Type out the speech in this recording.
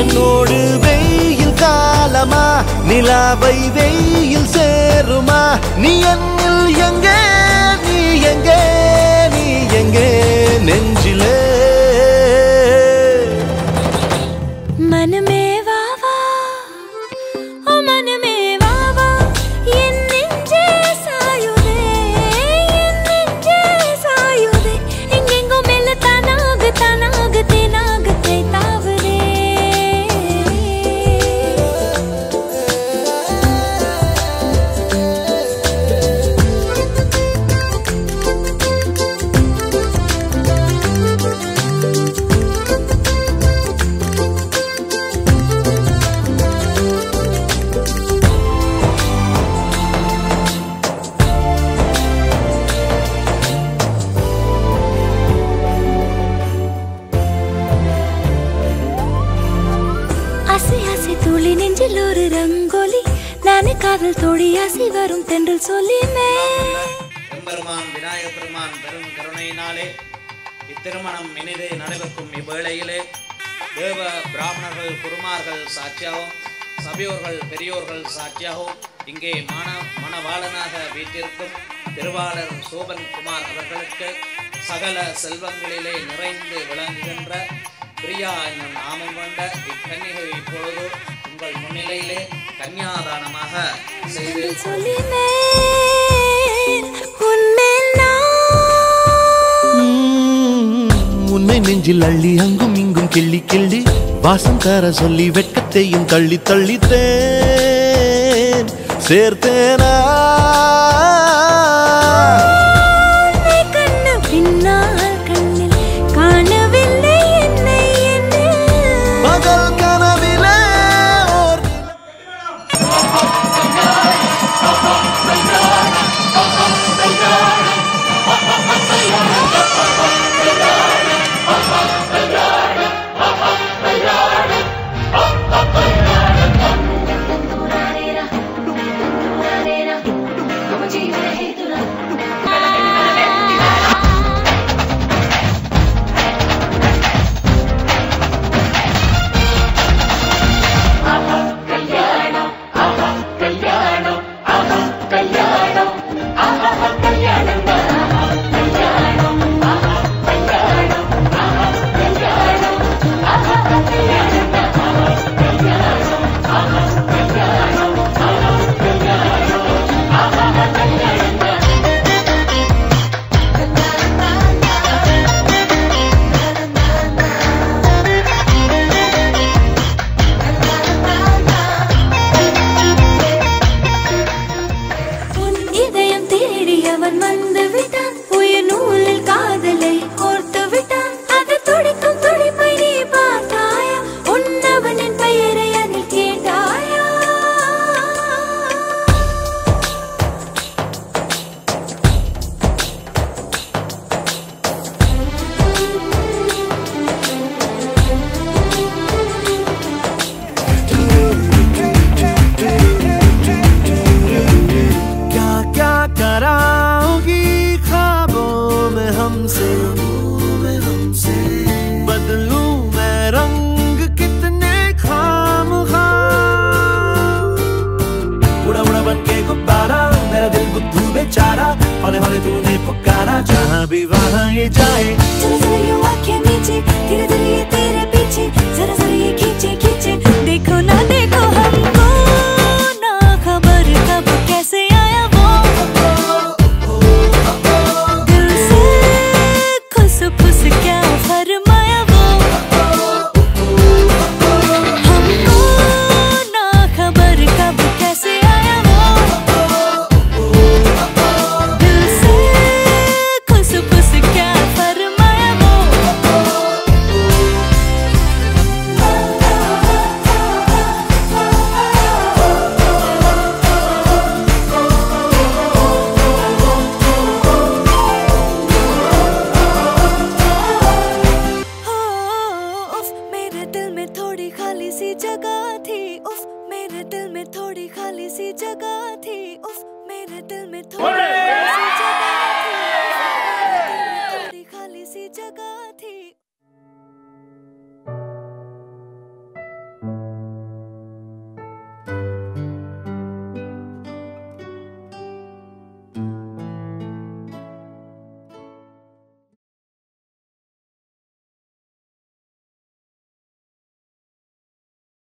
என்னோடு வெயில் காலமா நிலாவை வெயில் சேருமா நீ என்னில் எங்கே நீ எங்கே நீ எங்கே நெஞ்சிலே मन में वावा ओ मन में वावा என்னெஞ்சே சாயுதே என்னெஞ்சே சாயுதே எங்கெங்கோ மெல்ல தானாக தானாக தேனாக தைத்தாவுதே நெஞ்சில் ஒரு ரங்கோலி நானே காதல் தோழி ஆசி வரும் தென்றல் சொல்லிமே எம்பெருமான் விநாயக பெருமான் பெரும் கருணையினாலே இத்திருமணம் இனிதே நடைபெறும் இவ்வேளையிலே தேவ பிராமணர்கள் குருமார்கள் சாட்சியாகவும் சபையோர்கள் பெரியோர்கள் சாட்சியாகவும் இங்கே மணவாளனாக வீட்டிற்கும் திருவாளர் சோபன் குமார் அவர்களுக்கு சகல செல்வங்களிலே நிறைந்து விளங்குகின்ற பிரியா என்னும் நாமம் கொண்ட இக்கன்னிகை இப்பொழுது உங்கள் முன்னிலையிலே கன்னியாதானமாக செய்து உன்னை நெஞ்சில் அள்ளி அங்கும் இங்கும் கிள்ளி கிள்ளி வாசம் தர சொல்லி வெட்கத்தையும் தள்ளி தள்ளித்தேன் சேர்த்தேனா हौले हौले तूने पुकारा जहाँ भी वहाँ ये जाए चलो चलो ये आँखें नीचे धीरे धीरे ये तेरे पीछे जरा जरा ये खींचे खींचे देखो ना देखो हमको ना खबर कब कैसे आया वो दिल से खुश खुश क्या फरमाया वो हमको ना खबर कब कैसे आया वो थोड़ी खाली सी जगह थी उफ मेरे दिल में थोड़ी खाली सी जगह थी।